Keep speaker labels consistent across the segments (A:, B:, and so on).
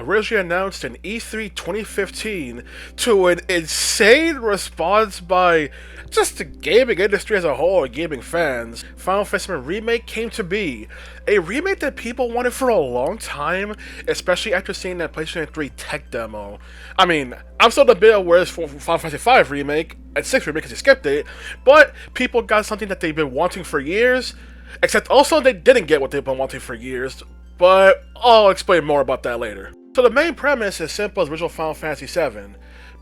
A: originally announced in E3 2015 to an insane response by just the gaming industry as a whole and gaming fans, Final Fantasy VII Remake came to be. A remake that people wanted for a long time, especially after seeing that PlayStation 3 Tech Demo. I mean, I'm still a bit aware it's for Final Fantasy V Remake and 6 Remake because you skipped it, but people got something that they've been wanting for years, except also they didn't get what they've been wanting for years, but I'll explain more about that later. So the main premise is simple as original Final Fantasy VII.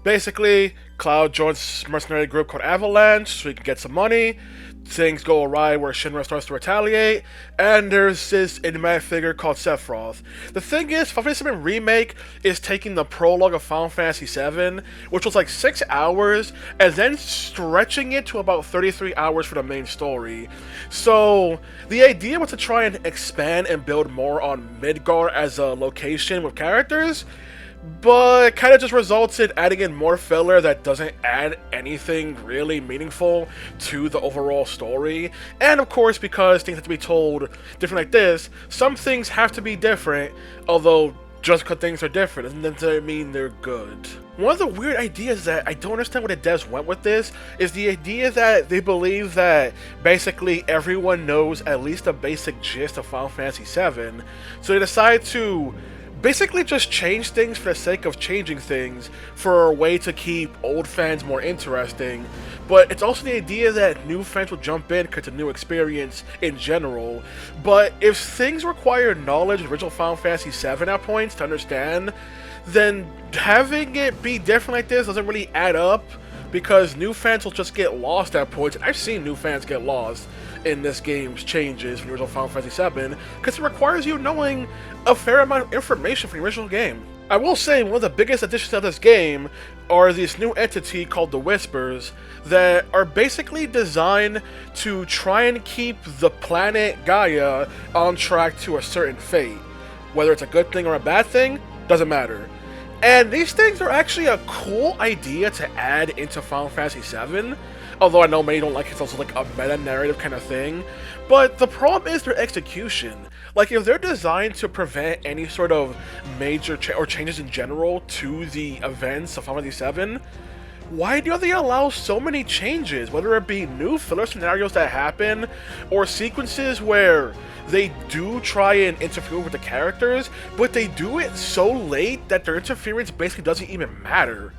A: Basically, Cloud joins a mercenary group called Avalanche so he can get some money. Things go awry where Shinra starts to retaliate, and there's this enigmatic figure called Sephiroth. The thing is, Final Fantasy VII Remake is taking the prologue of Final Fantasy VII, which was like 6 hours, and then stretching it to about 33 hours for the main story. So, the idea was to try and expand and build more on Midgar as a location with characters, but it kind of just results in adding in more filler that doesn't add anything really meaningful to the overall story. And of course, because things have to be told different like this, some things have to be different, although just because things are different doesn't necessarily mean they're good. One of the weird ideas that I don't understand where the devs went with this is the idea that they believe that basically everyone knows at least the basic gist of Final Fantasy VII, so they decide to basically just change things for the sake of changing things for a way to keep old fans more interesting. But it's also the idea that new fans will jump in because it's a new experience in general. But if things require knowledge of original Final Fantasy VII at points to understand, then having it be different like this doesn't really add up, because new fans will just get lost at points. And I've seen new fans get lost in this game's changes from the original Final Fantasy VII, because it requires you knowing a fair amount of information from the original game. I will say one of the biggest additions to this game are this new entity called the Whispers that are basically designed to try and keep the planet Gaia on track to a certain fate. Whether it's a good thing or a bad thing, doesn't matter. And these things are actually a cool idea to add into Final Fantasy VII, although I know many don't like it, it's also like a meta-narrative kind of thing. But the problem is their execution. Like, if they're designed to prevent any sort of major or changes in general to the events of Final Fantasy VII, why do they allow so many changes? Whether it be new filler scenarios that happen, or sequences where they do try and interfere with the characters, but they do it so late that their interference basically doesn't even matter.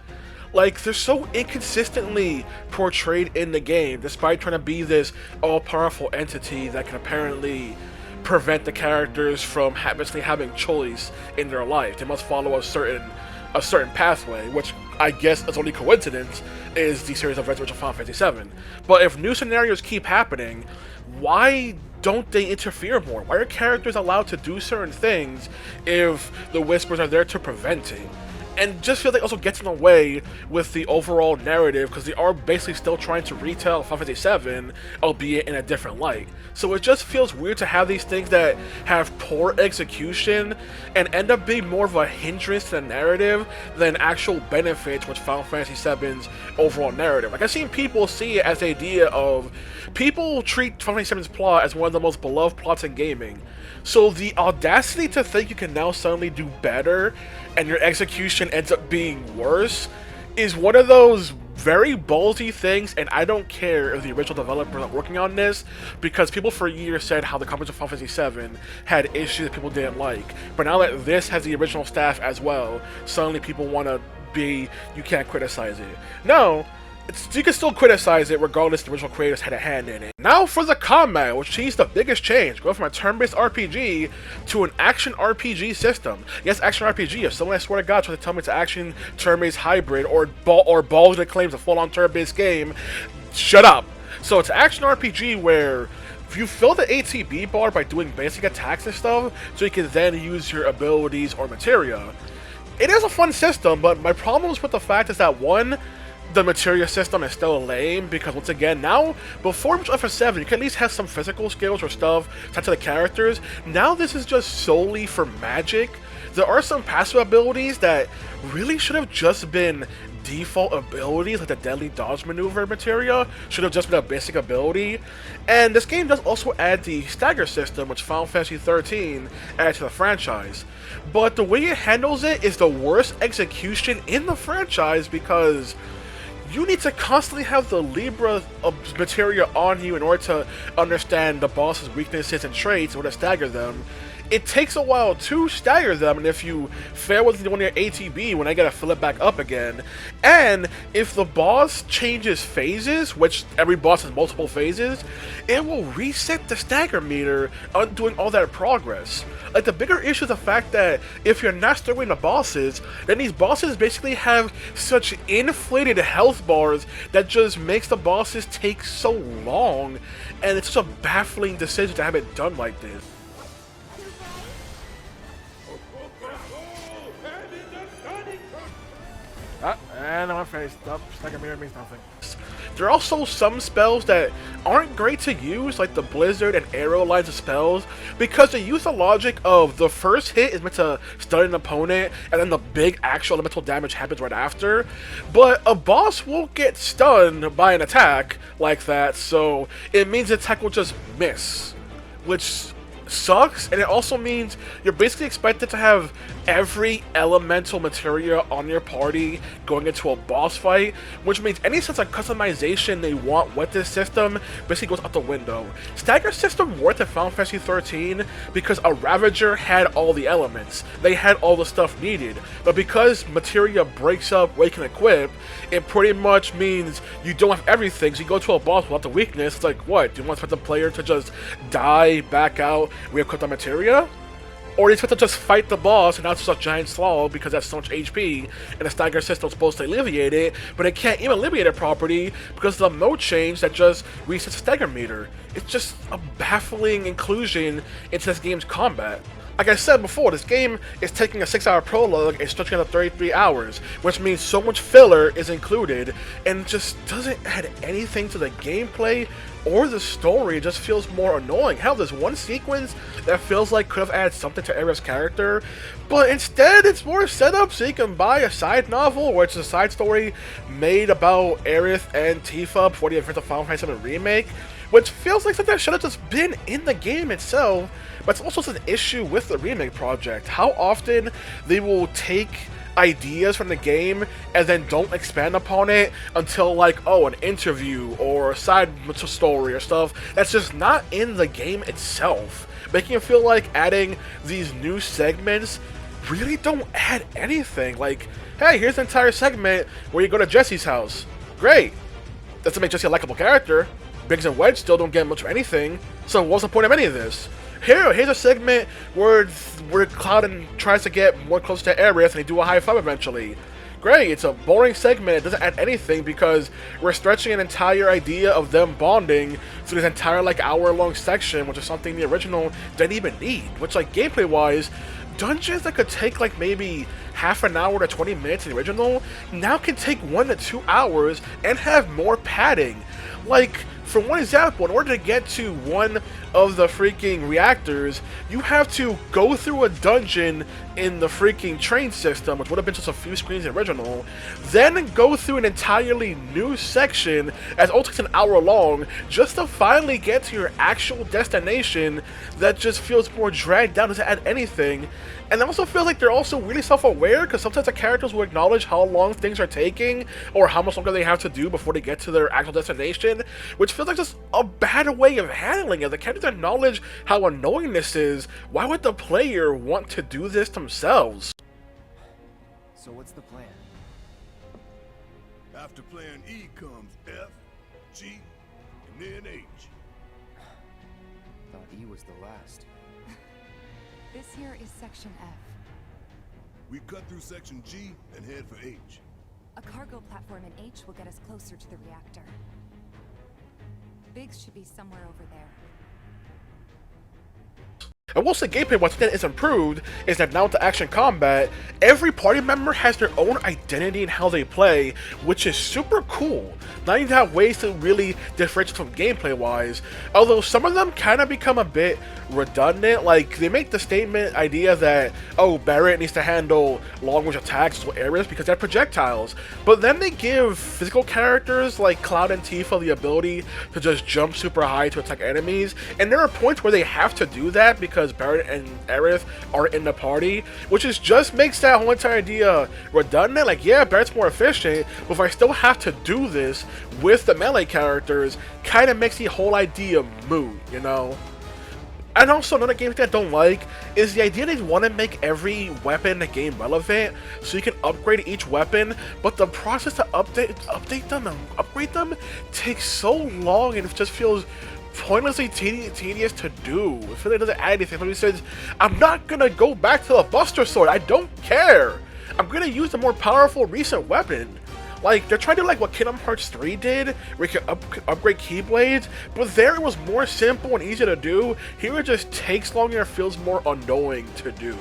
A: Like, they're so inconsistently portrayed in the game, despite trying to be this all-powerful entity that can apparently prevent the characters from basically having choice in their life. They must follow a certain pathway, which I guess is only coincidence is the series of original Final Fantasy VII. But if new scenarios keep happening, why don't they interfere more? Why are characters allowed to do certain things if the Whispers are there to prevent it? And just feel like it also gets in the way with the overall narrative, because they are basically still trying to retell Final Fantasy VII, albeit in a different light. So it just feels weird to have these things that have poor execution and end up being more of a hindrance to the narrative than actual benefit towards Final Fantasy VII's overall narrative. Like, I've seen people see it as the idea of people treat Final Fantasy VII's plot as one of the most beloved plots in gaming. So the audacity to think you can now suddenly do better and your execution ends up being worse is one of those very ballsy things, and I don't care if the original developers are working on this, because people for years said how the companies of Final Fantasy VII had issues that people didn't like. But now that this has the original staff as well, suddenly people want to be, you can't criticize it. No. You can still criticize it regardless the original creators had a hand in it. Now for the combat, which is the biggest change, going from a turn-based RPG to an action RPG system. Yes, action RPG. If someone, I swear to God, tries to tell me it's an action turn-based hybrid or balls that claims a full-on turn-based game, shut up. So it's an action RPG where you fill the ATB bar by doing basic attacks and stuff, so you can then use your abilities or materia. It is a fun system, but my problem is with the fact is that, one, the materia system is still lame, because once again, now, before FF7, you can at least have some physical skills or stuff tied to the characters. Now this is just solely for magic. There are some passive abilities that really should have just been default abilities, like the deadly dodge maneuver materia, should have just been a basic ability. And this game does also add the stagger system, which Final Fantasy XIII added to the franchise. But the way it handles it is the worst execution in the franchise, because you need to constantly have the Libra of materia on you in order to understand the boss's weaknesses and traits in order to stagger them. It takes a while to stagger them, and if you fail with one of your ATB, when I gotta fill it back up again, and if the boss changes phases, which every boss has multiple phases, it will reset the stagger meter, undoing all that progress. Like, the bigger issue is the fact that if you're not staggering the bosses, then these bosses basically have such inflated health bars that just makes the bosses take so long, and it's such a baffling decision to have it done like this. And I'm faced up. Stagger meter means nothing. There are also some spells that aren't great to use, like the Blizzard and Arrow lines of spells, because they use the logic of the first hit is meant to stun an opponent, and then the big actual elemental damage happens right after. But a boss will get stunned by an attack like that, so it means the attack will just miss, which sucks. And it also means you're basically expected to have every elemental materia on your party going into a boss fight, which means any sense of customization they want with this system basically goes out the window. Stagger system worked in Final Fantasy XIII because a Ravager had all the elements, they had all the stuff needed, but because materia breaks up what you can equip, it pretty much means you don't have everything, so you go to a boss without the weakness. It's like, what, do you want to expect the player to just die, back out, re-equip the materia? Or do you expect to just fight the boss and not just a giant slow because that's so much HP, and the stagger system is supposed to alleviate it, but it can't even alleviate it properly because of the mode change that just resets the stagger meter. It's just a baffling inclusion into this game's combat. Like I said before, this game is taking a 6-hour prologue and stretching it to 33 hours, which means so much filler is included, and just doesn't add anything to the gameplay or the story. It just feels more annoying. Hell, there's one sequence that feels like could have added something to Aerith's character, but instead it's more set up so you can buy a side novel, where it's a side story made about Aerith and Tifa before the event of Final Fantasy VII Remake, which feels like something that should have just been in the game itself. But it's also an issue with the remake project. How often they will take ideas from the game and then don't expand upon it until, like, oh, an interview or a side story or stuff that's just not in the game itself, making it feel like adding these new segments really don't add anything. Like, hey, here's an entire segment where you go to Jesse's house. Great. Doesn't make Jesse a likable character. Biggs and Wedge still don't get much of anything, so what's the point of any of this? Here's a segment where Cloud tries to get more close to Aerith and they do a high five eventually. Great, it's a boring segment, it doesn't add anything because we're stretching an entire idea of them bonding through this entire, like, hour-long section, which is something the original didn't even need. Which, like, gameplay-wise, dungeons that could take, like, maybe half an hour to 20 minutes in the original now can take 1 to 2 hours and have more padding. Like, for one example, in order to get to one of the freaking reactors, you have to go through a dungeon in the freaking train system, which would have been just a few screens in the original, then go through an entirely new section as also takes an hour long just to finally get to your actual destination. That just feels more dragged down, doesn't add anything. And I also feel like they're also really self-aware, because sometimes the characters will acknowledge how long things are taking or how much longer they have to do before they get to their actual destination, which feels like just a bad way of handling it. The characters acknowledge how annoying this is. Why would the player want to do this themselves?
B: So what's the plan?
C: After plan E comes F, G, and then H.
B: Thought E was the last.
D: This here is Section F.
C: We cut through Section G and head for H.
D: A cargo platform in H will get us closer to the reactor. Biggs should be somewhere over there.
A: I will say gameplay once again is improved, is that now with the action combat, every party member has their own identity in how they play, which is super cool. Now you have ways to really differentiate from gameplay wise, although some of them kind of become a bit redundant. Like, they make the statement idea that, oh, Barret needs to handle long-range attacks or areas because they're projectiles, but then they give physical characters like Cloud and Tifa the ability to just jump super high to attack enemies, and there are points where they have to do that because Barret and Aerith are in the party, which is just makes that whole entire idea redundant. Like, yeah, Barret's more efficient, but if I still have to do this with the melee characters, kind of makes the whole idea moot, you know? And also, another game that I don't like is the idea they want to make every weapon in the game relevant, so you can upgrade each weapon, but the process to update them and upgrade them takes so long, and it just feels pointlessly tedious to do. I feel like it doesn't add anything. Somebody says, I'm not gonna go back to the Buster Sword, I don't care! I'm gonna use the more powerful recent weapon. Like, they're trying to do like what Kingdom Hearts 3 did, where you can upgrade Keyblades, but there it was more simple and easy to do. Here it just takes longer and feels more annoying to do.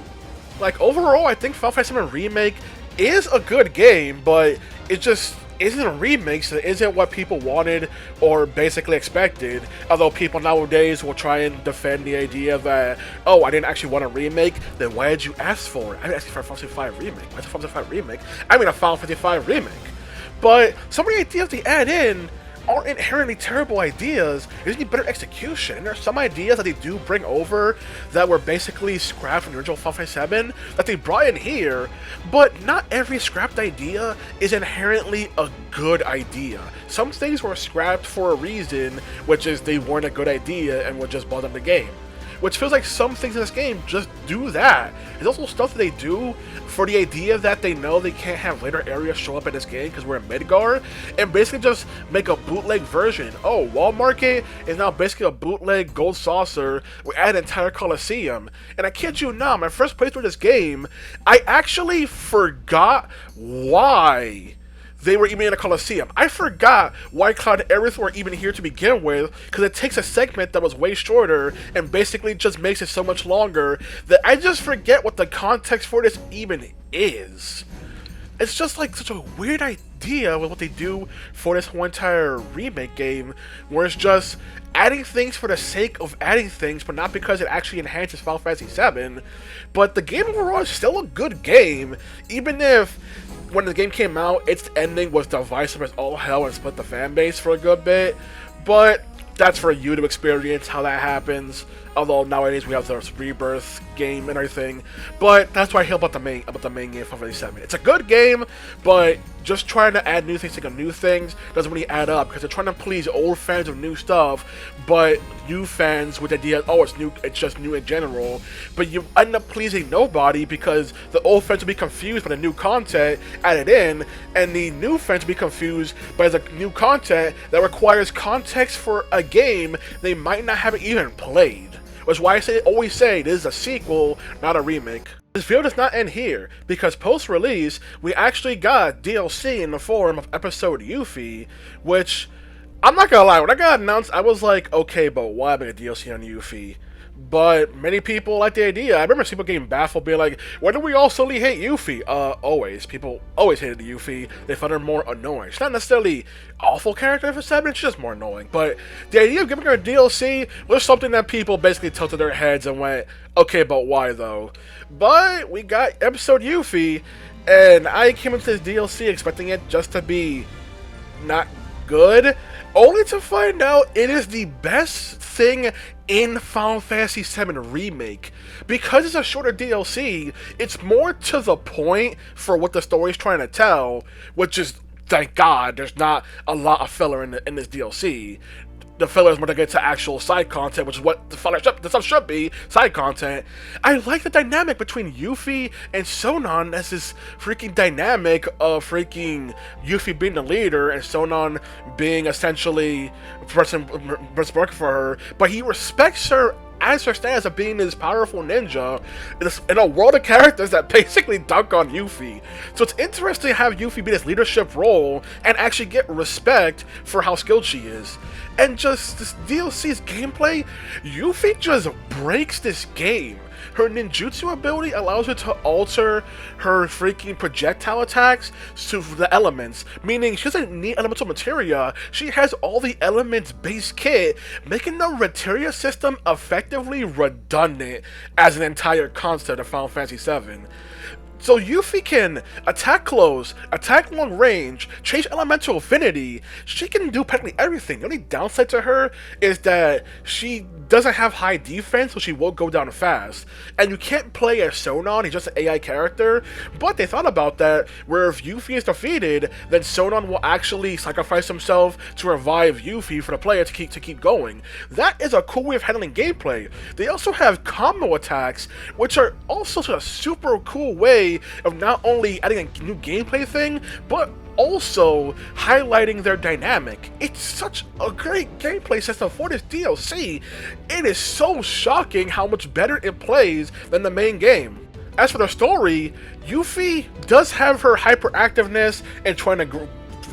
A: Like, overall, I think Final Fantasy VII Remake is a good game, but it just isn't a remake, so it isn't what people wanted or basically expected. Although people nowadays will try and defend the idea that, oh, I didn't actually want a remake, then why did you ask for it? I didn't ask for a Final Fantasy V Remake. Why's a Final Fantasy V Remake? I mean a Final Fantasy V Remake. But some of the ideas they add in aren't inherently terrible ideas, they just need better execution. And there are some ideas that they do bring over that were basically scrapped from the original Final Fantasy VII that they brought in here, but not every scrapped idea is inherently a good idea. Some things were scrapped for a reason, which is they weren't a good idea and would just bother the game. Which feels like some things in this game just do that. There's also stuff that they do for the idea that they know they can't have later areas show up in this game because we're in Midgar, and basically just make a bootleg version. Oh, Wall Market is now basically a bootleg gold saucer. We add an entire Coliseum. And I kid you not, my first playthrough of this game, I actually forgot why they were even in a Coliseum. I forgot why Cloud and Aerith were even here to begin with, because it takes a segment that was way shorter and basically just makes it so much longer that I just forget what the context for this even is. It's just like such a weird idea with what they do for this whole entire remake game, where it's just adding things for the sake of adding things, but not because it actually enhances Final Fantasy VII. But the game overall is still a good game, even if when the game came out, its ending was divisive as all hell and split the fan base for a good bit. But that's for you to experience how that happens. Although nowadays we have the Rebirth game and everything, but that's why I hear about the main game, Final Fantasy VII. It's a good game, but just trying to add new things, new things doesn't really add up because they're trying to please old fans of new stuff, but new fans with the idea, oh, it's new, it's just new in general. But you end up pleasing nobody because the old fans will be confused by the new content added in, and the new fans will be confused by the new content that requires context for a game they might not have even played. Which is why I always say this is a sequel, not a remake. This video does not end here, because post-release, we actually got DLC in the form of episode Yuffie, which, I'm not gonna lie, when I got announced, I was like, okay, but why make a DLC on Yuffie? But many people like the idea. I remember people getting baffled, being like, why do we all solely hate Yuffie? Always. People always hated the Yuffie. They found her more annoying. She's not necessarily awful character for 7, she's just more annoying. But the idea of giving her a DLC was something that people basically tilted their heads and went, okay, but why though? But we got episode Yuffie, and I came into this DLC expecting it just to be not good, only to find out it is the best thing in Final Fantasy VII Remake. Because it's a shorter DLC, it's more to the point for what the story is trying to tell, which is, thank God, there's not a lot of filler in this DLC. The filler is more to get to actual side content, which is what the stuff should be, side content. I like the dynamic between Yuffie and Sonon as this freaking dynamic of freaking Yuffie being the leader and Sonon being essentially the person working for her, but he respects her as her status of being this powerful ninja in a world of characters that basically dunk on Yuffie. So it's interesting to have Yuffie be this leadership role and actually get respect for how skilled she is. And just this DLC's gameplay, Yuffie just breaks this game. Her ninjutsu ability allows her to alter her freaking projectile attacks to the elements, meaning she doesn't need elemental materia, she has all the elements base kit, making the materia system effectively redundant as an entire concept of Final Fantasy VII. So Yuffie can attack close, attack long range, change elemental affinity. She can do practically everything. The only downside to her is that she doesn't have high defense, so she will go down fast. And you can't play as Sonon, he's just an AI character. But they thought about that, where if Yuffie is defeated, then Sonon will actually sacrifice himself to revive Yuffie for the player to keep going. That is a cool way of handling gameplay. They also have combo attacks, which are also a super cool way of not only adding a new gameplay thing, but also highlighting their dynamic. It's such a great gameplay system for this DLC. It is so shocking how much better it plays than the main game. As for the story, Yuffie does have her hyperactiveness and trying to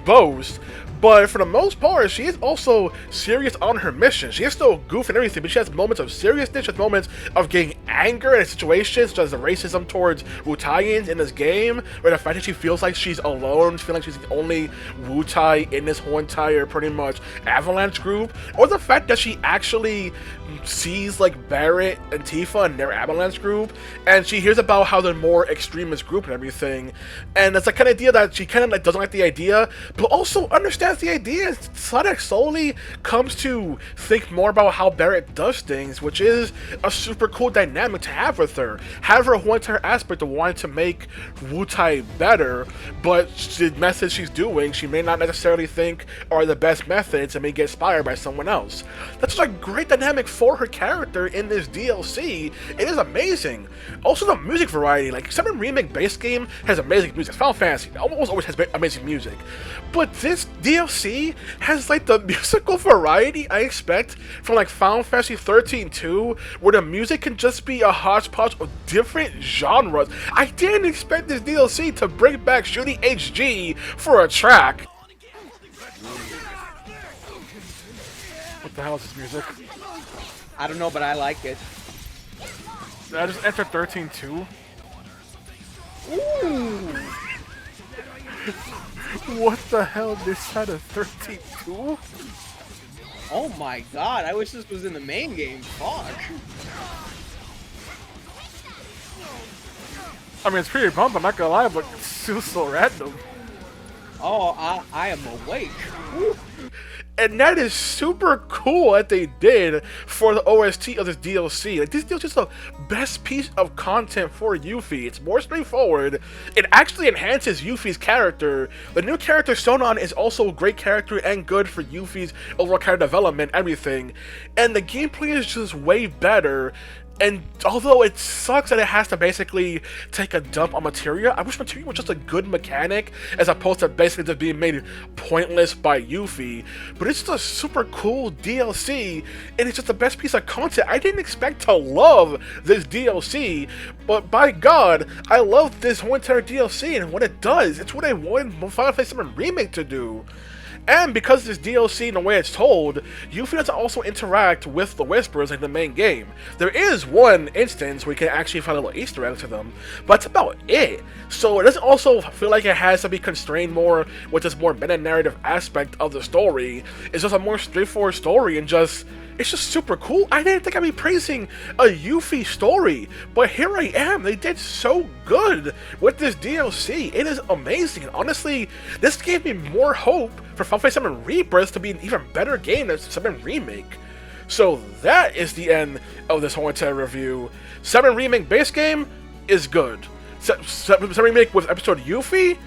A: boast, but for the most part, she is also serious on her mission. She is still goofy and everything, but she has moments of seriousness, she has moments of getting anger in situations, such as the racism towards Wutaians in this game, where the fact that she feels like she's alone, feeling like she's the only Wutai in this whole entire, pretty much, Avalanche group, or the fact that she actually sees, like, Barrett and Tifa in their Avalanche group, and she hears about how they're more extremist group and everything, and it's the kind of idea that she kind of like doesn't like the idea, but also understands the idea. Sonic slowly comes to think more about how Barrett does things, which is a super cool dynamic to have with her. Have her whole entire aspect of wanting to make Wutai better, but the methods she's doing, she may not necessarily think are the best methods and may get inspired by someone else. That's just a great dynamic for her character in this DLC. It is amazing. Also the music variety, like VII Remake base game has amazing music. Final Fantasy almost always has amazing music. But this DLC has like the musical variety I expect from like Final Fantasy 13-2, where the music can just be a hodgepodge of different genres. I didn't expect this DLC to bring back Shooty HG for a track. What the hell is this music?
E: I don't know, but I like it.
A: Did I just enter 13-2?
E: Ooh!
A: What the hell? This had a 13-2?
E: Oh my god, I wish this was in the main game. Fuck.
A: I mean, it's pretty bump, I'm not gonna lie, but it's still so random.
E: Oh, I am awake. Woo.
A: And that is super cool that they did for the OST of this DLC. Like, this DLC is the best piece of content for Yuffie. It's more straightforward. It actually enhances Yuffie's character. The new character Sonon is also a great character and good for Yuffie's overall character development, everything. And the gameplay is just way better. And although it sucks that it has to basically take a dump on materia, I wish materia was just a good mechanic as opposed to basically just being made pointless by Yuffie. But it's just a super cool DLC, and it's just the best piece of content. I didn't expect to love this DLC, but by God, I love this whole entire DLC and what it does. It's what I wanted Final Fantasy VII Remake to do. And because this DLC, in the way it's told, Yuffie doesn't also interact with the Whispers like the main game. There is one instance where you can actually find a little Easter egg to them, but that's about it. So it doesn't also feel like it has to be constrained more with this more meta-narrative aspect of the story. It's just a more straightforward story and just... it's just super cool. I didn't think I'd be praising a Yuffie story, but here I am. They did so good with this DLC. It is amazing. And honestly, this gave me more hope for Final Fantasy VII Rebirth to be an even better game than VII Remake. So that is the end of this whole entire review. VII Remake base game is good. VII Remake with episode Yuffie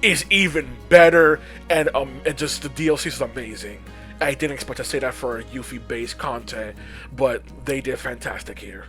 A: is even better, and just the DLC is amazing. I didn't expect to say that for Yuffie-based content, but they did fantastic here.